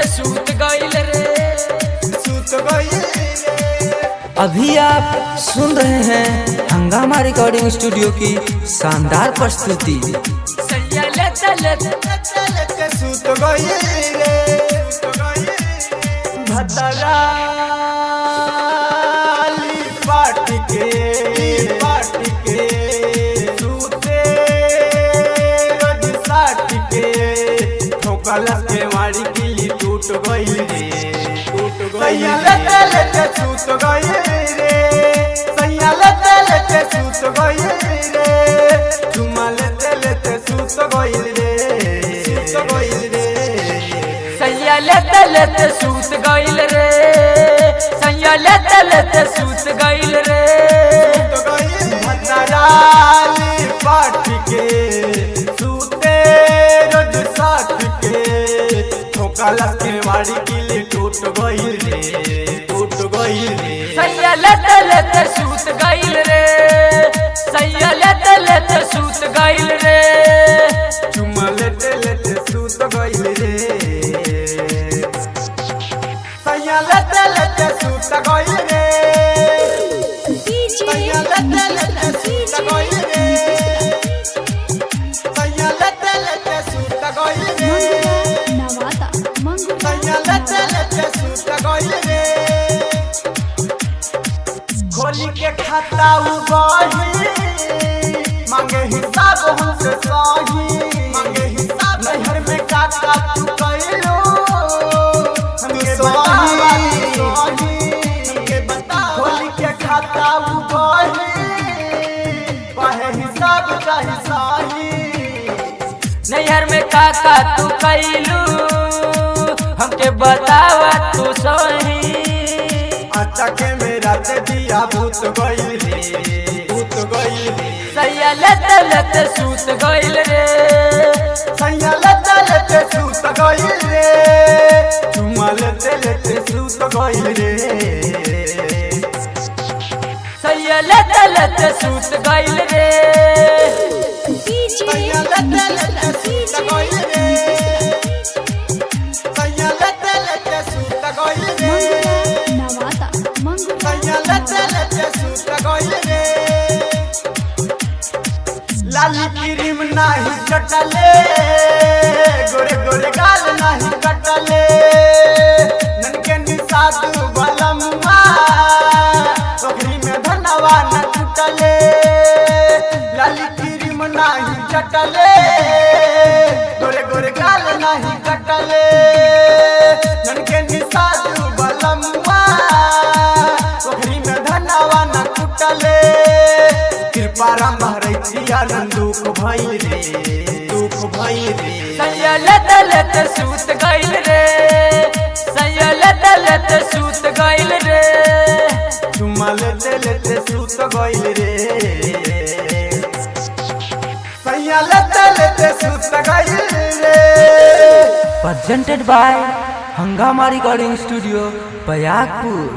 सूत गइल रे। अभी आप सुन रहे हैं हंगामा रिकॉर्डिंग स्टूडियो की शानदार प्रस्तुति। सूत गइल रे भतराली पाट के सूते रोज साट के ठोकल के मारी किली टूट गइल रे। सैया लेते सूत गइल रे। सैया लेते सूत गइल रे। चुमा लेते सूत गइल रे। सैया लेते सूत गइल रे। सैया लेते सूत गइल रे। भतराली पाट के सूते रोज साट के ठोकल के मारी किली टूट गइल रे। सैया लेते सूत गइल रे। सैया लेते सूत गइल रे। चुमा लेते सूत गइल रे। सैया लेते सूत गइल रे। सैया लेते सूत गइल रे। सैया लेते सूत गइल रे। सैया लेते सूत गइल रे। खोली के खाता उबाही मांगे हिसाब हमसे सही। मांगे हिसाब नहर में काका तू कइलो हमके बता। खोली के खाता उबाही पाहे हिसाब चाही सही। नैहर में काका तू कैलू हमके बतावा तू सही। अच्छा के मेरा ते दिया भूत गइल रे। सैया लेते सूत गइल रे। सैया लेते सूत गइल रे। चुमा लेते सूत गइल रे। सैया लेते सूत गइल रे। सैया लेते सूत गइल रे। सैया लेते सूत गइल रे। सैया लेते सूत गइल रे। लाली क्रीम नाही चटले गोरे गोरे गाल नाही कटले। ननके निसाद बलमुआ ओखरी में धनवा न टूटले। लाली क्रीम नाही चटले गोरे गोरे गाल नाही कटले। ननके निसाद बलमुआ ओखरी में धनवा न टूटले। कृपा राम हरैया दुख भइल रे। सैया लेते सूत गइल रे। सैया लेते सूत गइल रे। चुमा लेते सूत गइल रे। सैया लेते सूत गइल रे। प्रेजेंटेड बाय हंगामा रिकॉर्डिंग स्टूडियो बयाकपुर।